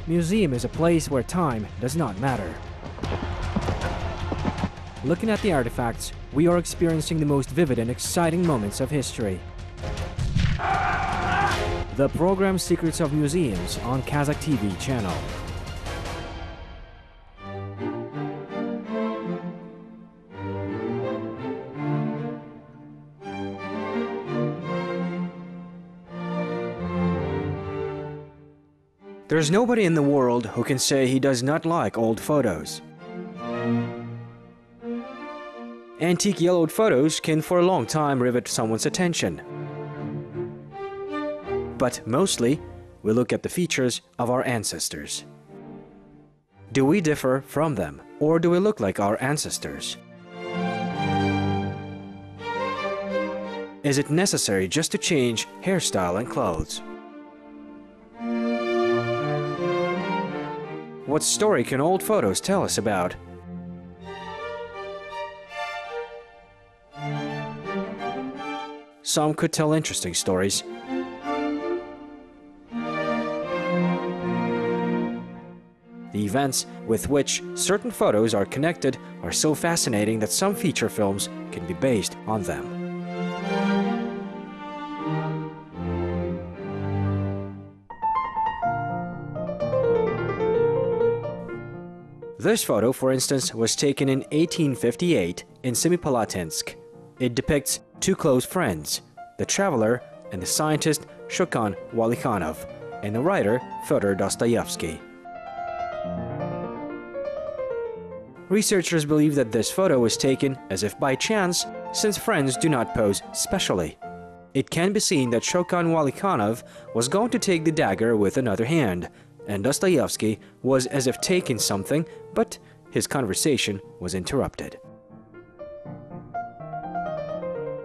Museum is a place where time does not matter. Looking at the artifacts, we are experiencing the most vivid and exciting moments of history. The program Secrets of Museums on Kazakh TV channel. There's nobody in the world who can say he does not like old photos. Antique yellowed photos can for a long time rivet someone's attention. But mostly, we look at the features of our ancestors. Do we differ from them, or do we look like our ancestors? Is it necessary just to change hairstyle and clothes? What story can old photos tell us about? Some could tell interesting stories. The events with which certain photos are connected are so fascinating that some feature films can be based on them. This photo, for instance, was taken in 1858 in Semipalatinsk. It depicts two close friends, the traveler and the scientist Shokan Walikhanov, and the writer Fyodor Dostoyevsky. Researchers believe that this photo was taken as if by chance, since friends do not pose specially. It can be seen that Shokan Walikhanov was going to take the dagger with another hand, and Dostoyevsky was as if taking something, but his conversation was interrupted.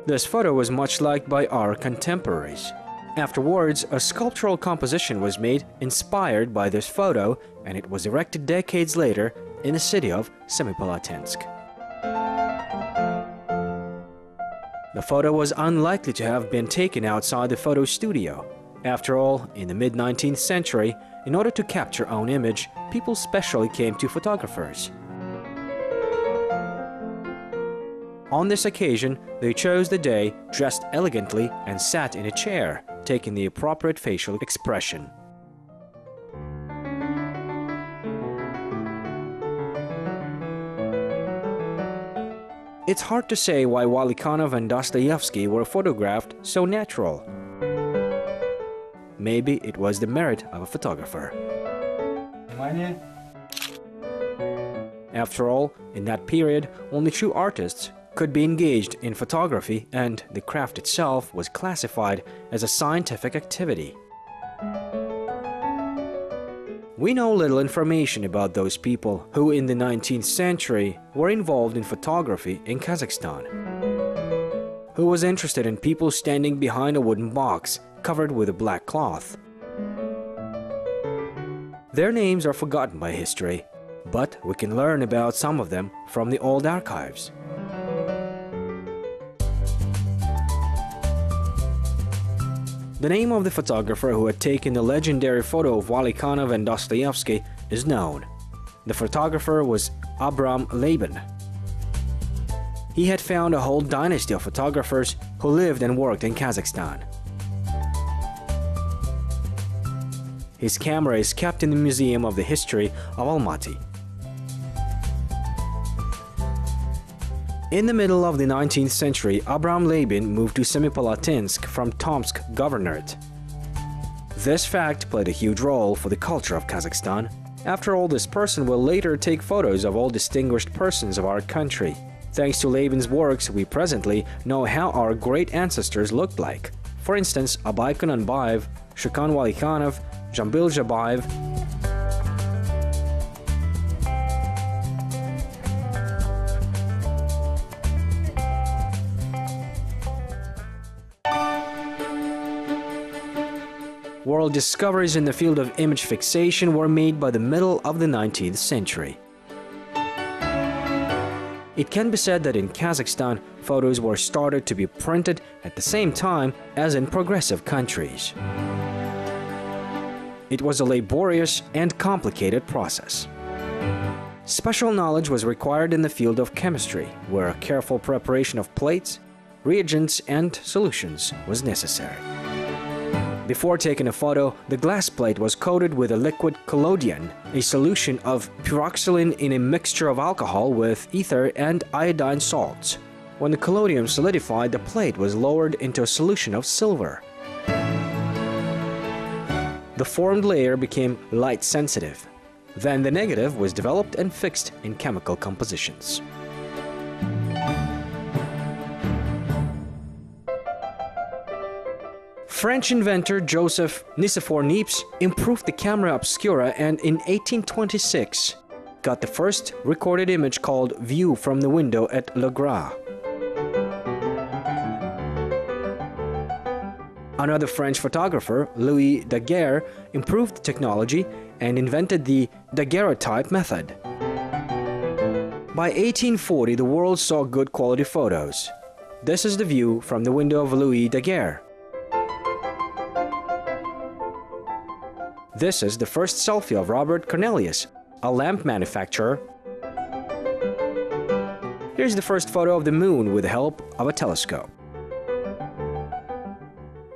This photo was much liked by our contemporaries. Afterwards, a sculptural composition was made inspired by this photo, and it was erected decades later in the city of Semipalatinsk. The photo was unlikely to have been taken outside the photo studio. After all, in the mid-19th century, in order to capture own image, people specially came to photographers. On this occasion, they chose the day, dressed elegantly, and sat in a chair, taking the appropriate facial expression. It's hard to say why Walikhanov and Dostoyevsky were photographed so natural. Maybe it was the merit of a photographer. After all, in that period, only true artists could be engaged in photography, and the craft itself was classified as a scientific activity. We know little information about those people who in the 19th century were involved in photography in Kazakhstan. Who was interested in people standing behind a wooden box covered with a black cloth. Their names are forgotten by history, but we can learn about some of them from the old archives. The name of the photographer who had taken the legendary photo of Walikhanov and Dostoyevsky is known. The photographer was Abram Laban. He had found a whole dynasty of photographers who lived and worked in Kazakhstan. His camera is kept in the Museum of the History of Almaty. In the middle of the 19th century, Abram Laban moved to Semipalatinsk from Tomsk Governorate. This fact played a huge role for the culture of Kazakhstan. After all, this person will later take photos of all distinguished persons of our country. Thanks to Laban's works, we presently know how our great ancestors looked like. For instance, Abay Kunanbayev, Shokan Walikhanov, Jambil Jabayev. World discoveries in the field of image fixation were made by the middle of the 19th century. It can be said that in Kazakhstan, photos were started to be printed at the same time as in progressive countries. it was a laborious and complicated process. Special knowledge was required in the field of chemistry, where a careful preparation of plates, reagents, and solutions was necessary. Before taking a photo, the glass plate was coated with a liquid collodion, a solution of pyroxylin in a mixture of alcohol with ether and iodine salts. When the collodion solidified, the plate was lowered into a solution of silver. The formed layer became light sensitive. Then the negative was developed and fixed in chemical compositions. French inventor Joseph Nicephore Niepce improved the camera obscura and in 1826 got the first recorded image called View from the Window at Le Gras. Another French photographer, Louis Daguerre, improved the technology and invented the daguerreotype method. By 1840, the world saw good quality photos. This is the view from the window of Louis Daguerre. This is the first selfie of Robert Cornelius, a lamp manufacturer. Here's the first photo of the moon with the help of a telescope.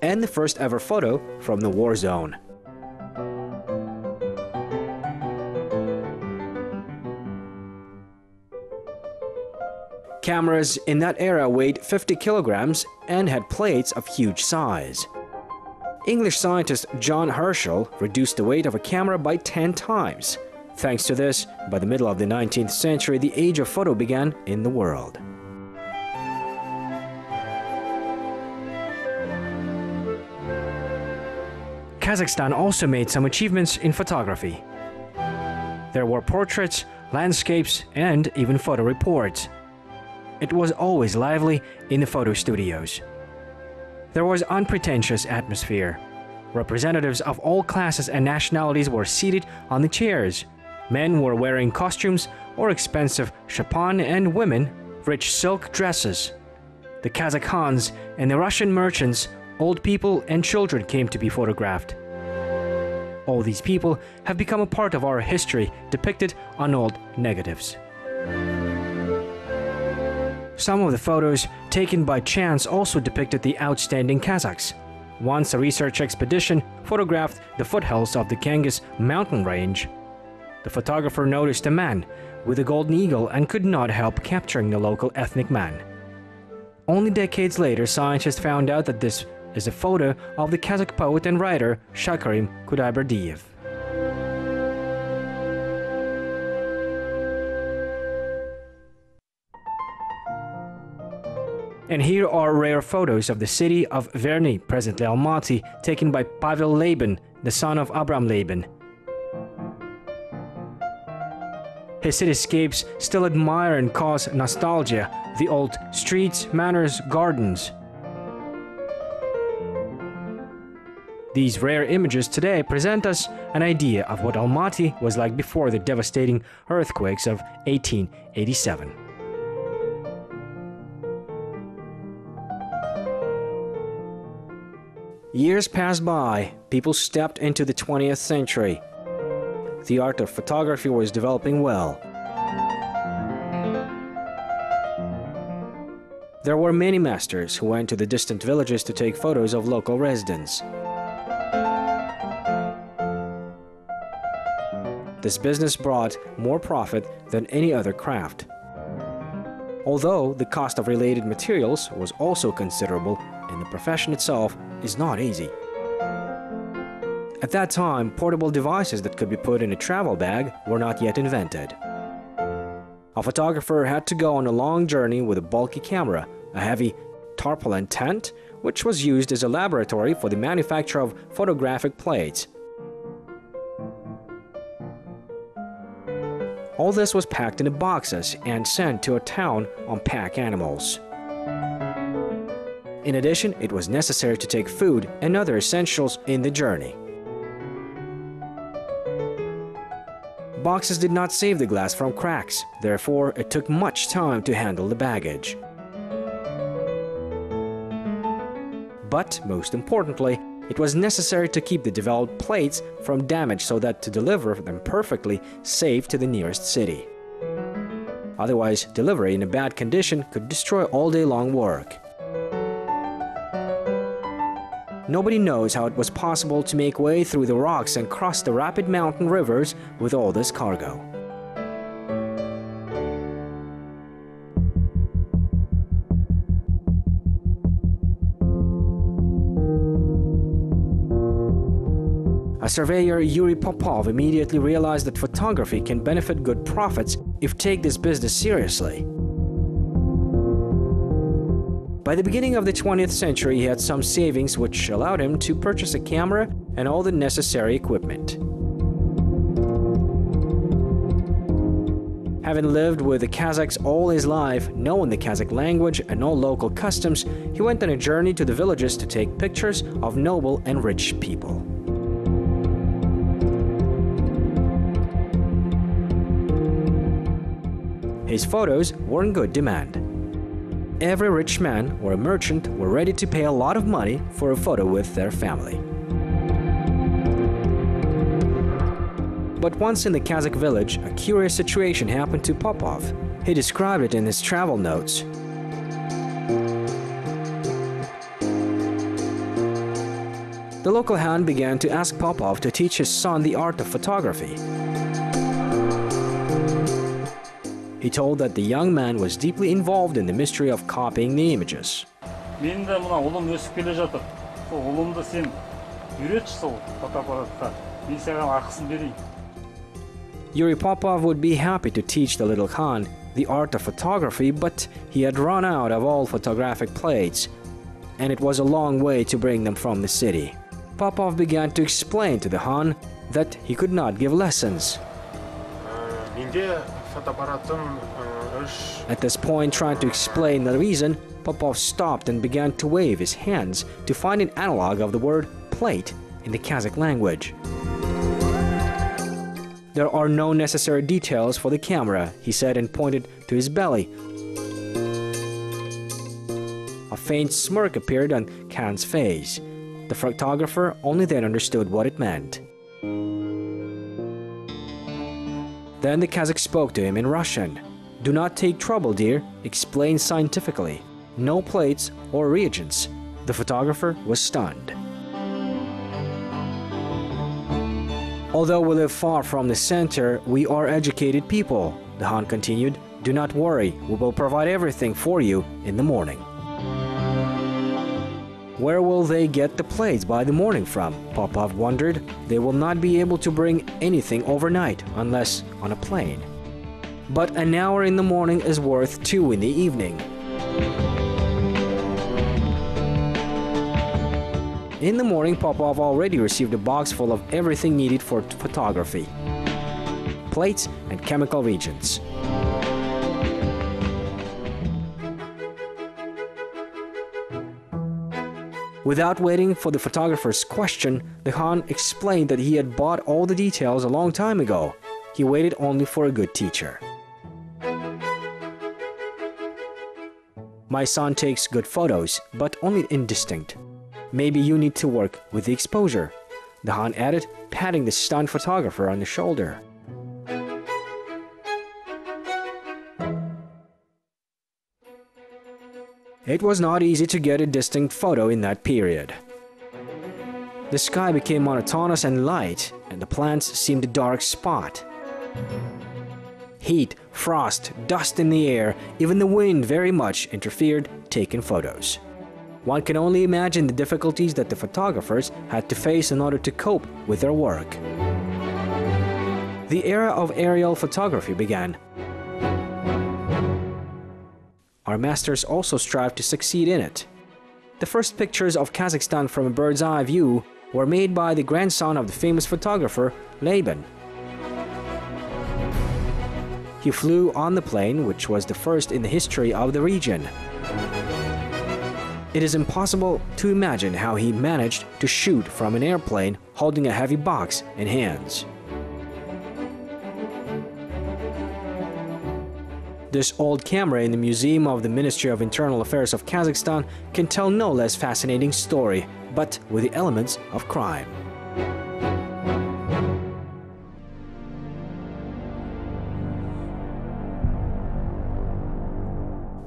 And the first ever photo from the war zone. Cameras in that era weighed 50 kilograms and had plates of huge size. English scientist John Herschel reduced the weight of a camera by 10 times. Thanks to this, by the middle of the 19th century, the age of photo began in the world. Kazakhstan also made some achievements in photography. There were portraits, landscapes, and even photo reports. It was always lively in the photo studios. There was unpretentious atmosphere. Representatives of all classes and nationalities were seated on the chairs. Men were wearing costumes or expensive chiffon, and women rich silk dresses. The Kazakh Khans and the Russian merchants, old people and children came to be photographed. All these people have become a part of our history depicted on old negatives. Some of the photos taken by chance also depicted the outstanding Kazakhs. Once a research expedition photographed the foothills of the Kangas mountain range. The photographer noticed a man with a golden eagle and could not help capturing the local ethnic man. Only decades later, scientists found out that this is a photo of the Kazakh poet and writer Shakarim Kudaiberdiyev. And here are rare photos of the city of Verny, presently Almaty, taken by Pavel Laban, the son of Abram Laban. His cityscapes still admire and cause nostalgia, the old streets, manors, gardens. These rare images today present us an idea of what Almaty was like before the devastating earthquakes of 1887. Years passed by, people stepped into the 20th century. The art of photography was developing well. There were many masters who went to the distant villages to take photos of local residents. This business brought more profit than any other craft. Although the cost of related materials was also considerable, and the profession itself is not easy. At that time, portable devices that could be put in a travel bag were not yet invented. A photographer had to go on a long journey with a bulky camera, a heavy tarpaulin tent, which was used as a laboratory for the manufacture of photographic plates. All this was packed into boxes and sent to a town on pack animals. In addition, it was necessary to take food and other essentials in the journey. Boxes did not save the glass from cracks, therefore it took much time to handle the baggage. But, most importantly, It was necessary to keep the developed plates from damage so that to deliver them perfectly safe to the nearest city. Otherwise, delivery in a bad condition could destroy all day long work. Nobody knows how it was possible to make way through the rocks and cross the rapid mountain rivers with all this cargo. A surveyor, Yuri Popov, immediately realized that photography can benefit good profits if take this business seriously. By the beginning of the 20th century, he had some savings which allowed him to purchase a camera and all the necessary equipment. Having lived with the Kazakhs all his life, knowing the Kazakh language and all local customs, he went on a journey to the villages to take pictures of noble and rich people. His photos were in good demand. Every rich man or a merchant were ready to pay a lot of money for a photo with their family. But once in the Kazakh village, a curious situation happened to Popov. He described it in his travel notes. The local Han began to ask Popov to teach his son the art of photography. He told that the young man was deeply involved in the mystery of copying the images. Менің де мына ұлым өсіп келе жатыр. Сол ұлымды сен үйретші сол фотоаппаратқа. Мен саған ақысын берейін. Yuri Popov would be happy to teach the little Khan the art of photography, but he had run out of all photographic plates, and it was a long way to bring them from the city. Popov began to explain to the Han that he could not give lessons. At this point, trying to explain the reason, Popov stopped and began to wave his hands to find an analog of the word plate in the Kazakh language. There are no necessary details for the camera, he said, and pointed to his belly. A faint smirk appeared on Khan's face. The photographer only then understood what it meant. Then the Kazakh spoke to him in Russian. "Do not take trouble, dear. Explain scientifically. No plates or reagents." The photographer was stunned. "Although we live far from the center, we are educated people," the Han continued. "Do not worry, we will provide everything for you in the morning." Where will they get the plates by the morning from? Popov wondered. They will not be able to bring anything overnight unless on a plane. But an hour in the morning is worth 2 in the evening. In the morning, Popov already received a box full of everything needed for photography: plates and chemical reagents. Without waiting for the photographer's question, the Han explained that he had bought all the details a long time ago. He waited only for a good teacher. "My son takes good photos, but only indistinct. Maybe you need to work with the exposure," the Han added, patting the stunned photographer on the shoulder. It was not easy to get a distinct photo in that period. The sky became monotonous and light, and the plants seemed a dark spot. Heat, frost, dust in the air, even the wind very much interfered taking photos. One can only imagine the difficulties that the photographers had to face in order to cope with their work. The era of aerial photography began. Our masters also strived to succeed in it. The first pictures of Kazakhstan from a bird's eye view were made by the grandson of the famous photographer Laban. He flew on the plane, which was the first in the history of the region. It is impossible to imagine how he managed to shoot from an airplane holding a heavy box in hands. This old camera in the museum of the Ministry of Internal Affairs of Kazakhstan can tell no less fascinating story but with the elements of crime.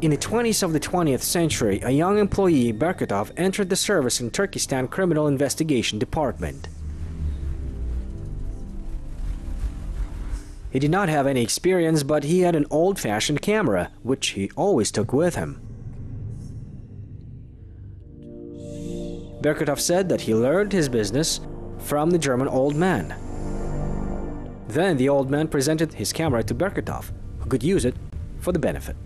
In the 20s of the 20th century, a young employee, Berkutov, entered the service in Turkestan Criminal Investigation Department. He did not have any experience, but he had an old-fashioned camera, which he always took with him. Berkutov said that he learned his business from the German old man. Then the old man presented his camera to Berkutov, who could use it for the benefit.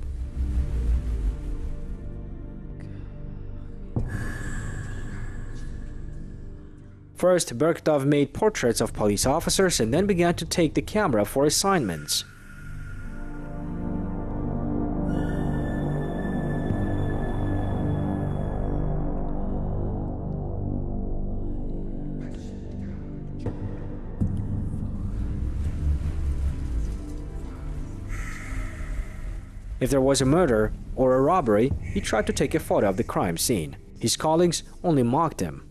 First, Berkutov made portraits of police officers and then began to take the camera for assignments. If there was a murder or a robbery, he tried to take a photo of the crime scene. His colleagues only mocked him.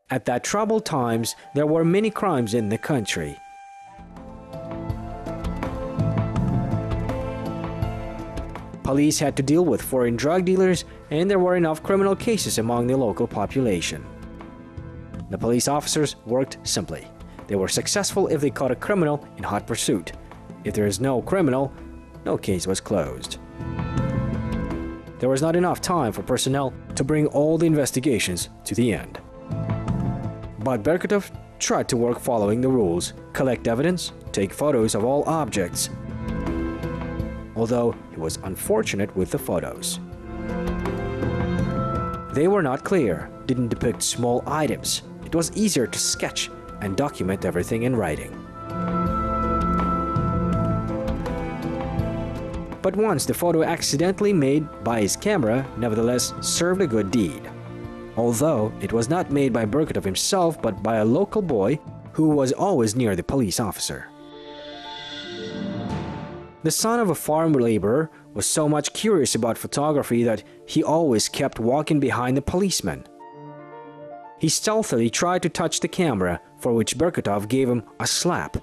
At that troubled times, there were many crimes in the country. Police had to deal with foreign drug dealers, and there were enough criminal cases among the local population. The police officers worked simply. They were successful if they caught a criminal in hot pursuit. If there is no criminal, no case was closed. There was not enough time for personnel to bring all the investigations to the end. But Berkutov tried to work following the rules, collect evidence, take photos of all objects. Although he was unfortunate with the photos. They were not clear, didn't depict small items. It was easier to sketch and document everything in writing. But once the photo accidentally made by his camera nevertheless served a good deed. Although it was not made by Berkutov himself, but by a local boy who was always near the police officer. The son of a farm laborer was so much curious about photography that he always kept walking behind the policeman. He stealthily tried to touch the camera, for which Berkutov gave him a slap.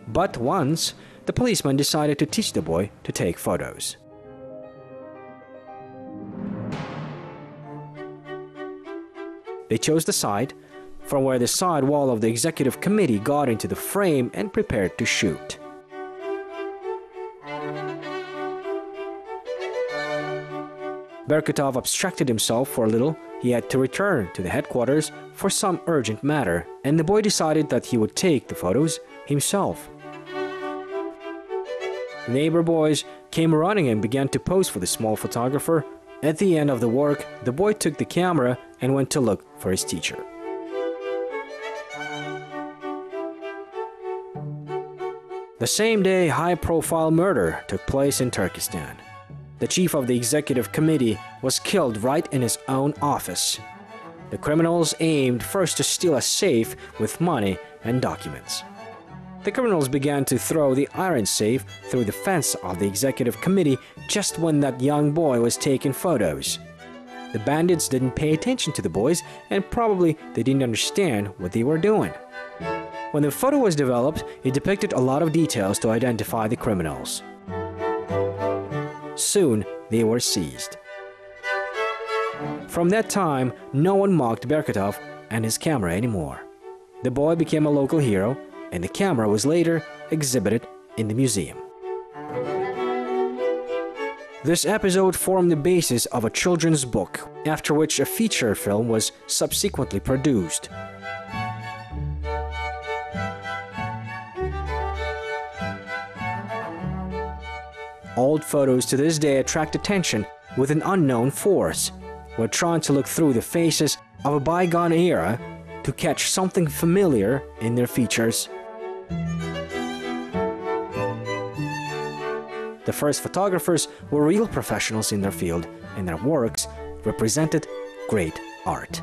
But once, the policeman decided to teach the boy to take photos. They chose the side from where the side wall of the executive committee got into the frame and prepared to shoot. Berkutov abstracted himself for a little. He had to return to the headquarters for some urgent matter, and the boy decided that he would take the photos himself. Neighbor boys came running and began to pose for the small photographer. At the end of the work, the boy took the camera and went to look for his teacher. The same day, high-profile murder took place in Turkestan. The chief of the executive committee was killed right in his own office. The criminals aimed first to steal a safe with money and documents. The criminals began to throw the iron safe through the fence of the executive committee just when that young boy was taking photos. The bandits didn't pay attention to the boys, and probably they didn't understand what they were doing. When the photo was developed, it depicted a lot of details to identify the criminals. Soon, they were seized. From that time, no one mocked Berkutov and his camera anymore. The boy became a local hero, and the camera was later exhibited in the museum. This episode formed the basis of a children's book, after which a feature film was subsequently produced. Old photos to this day attract attention with an unknown force. We're trying to look through the faces of a bygone era to catch something familiar in their features. The first photographers were real professionals in their field, and their works represented great art.